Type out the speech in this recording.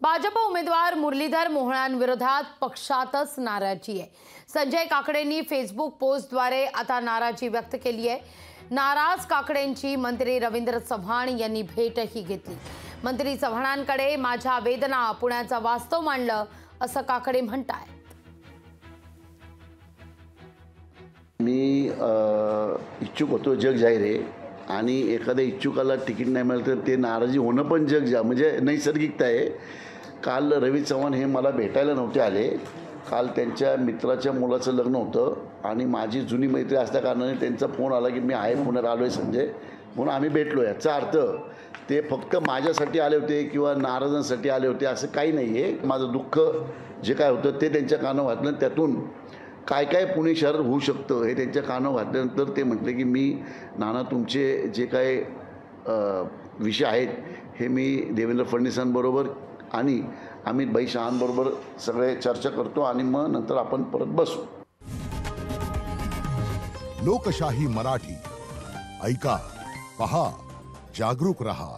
भाजप उमेदवार मुरलीधर मोहोळांविरोधात पक्षातच नाराजी आहे। संजय काकडेंनी फेसबुक पोस्टद्वारे आता नाराजी व्यक्त केली आहे। नाराज काकडेंची मंत्री रवींद्र चव्हाण यांनी भेटही घेतली। मंत्री चव्हाणांकडे माझ्या वेदना पुण्याचा वास्तव मांडलं असं काकडे म्हणतात। मी इच्छुक होतो, जग जाहीर आहे आणि एखाद्या इच्छुकाला तिकीट नाही मिळालं तर ते नाराजी होणं पण म्हणजे नैसर्गिकता आहे। काल रवी चव्हाण हे मला भेटायला नव्हते आले। काल त्यांच्या मित्राच्या मुलाचं लग्न होतं आणि माझी जुनी मैत्री असल्या कारणाने त्यांचा फोन आला की मी आहे पुण्यात आलो आहे संजय, म्हणून आम्ही भेटलो। याचा अर्थ ते फक्त माझ्यासाठी आले होते किंवा नाराजांसाठी आले होते असं काही नाही आहे। माझं दुःख जे काय होतं ते त्यांच्या कानावर घातलं, त्यातून काय काय पुणे शहर होऊ शकतं हे त्यांच्या कानावर घातल्यानंतर ते म्हटले की मी नाना तुमचे जे काय विषय आहेत हे मी देवेंद्र फडणवीसांबरोबर आणि अमित भाई शहांबरोबर सगळे चर्चा करतो आणि मग नंतर आपण परत बसू। लोकशाही मराठी ऐका, पहा, जागरूक रहा।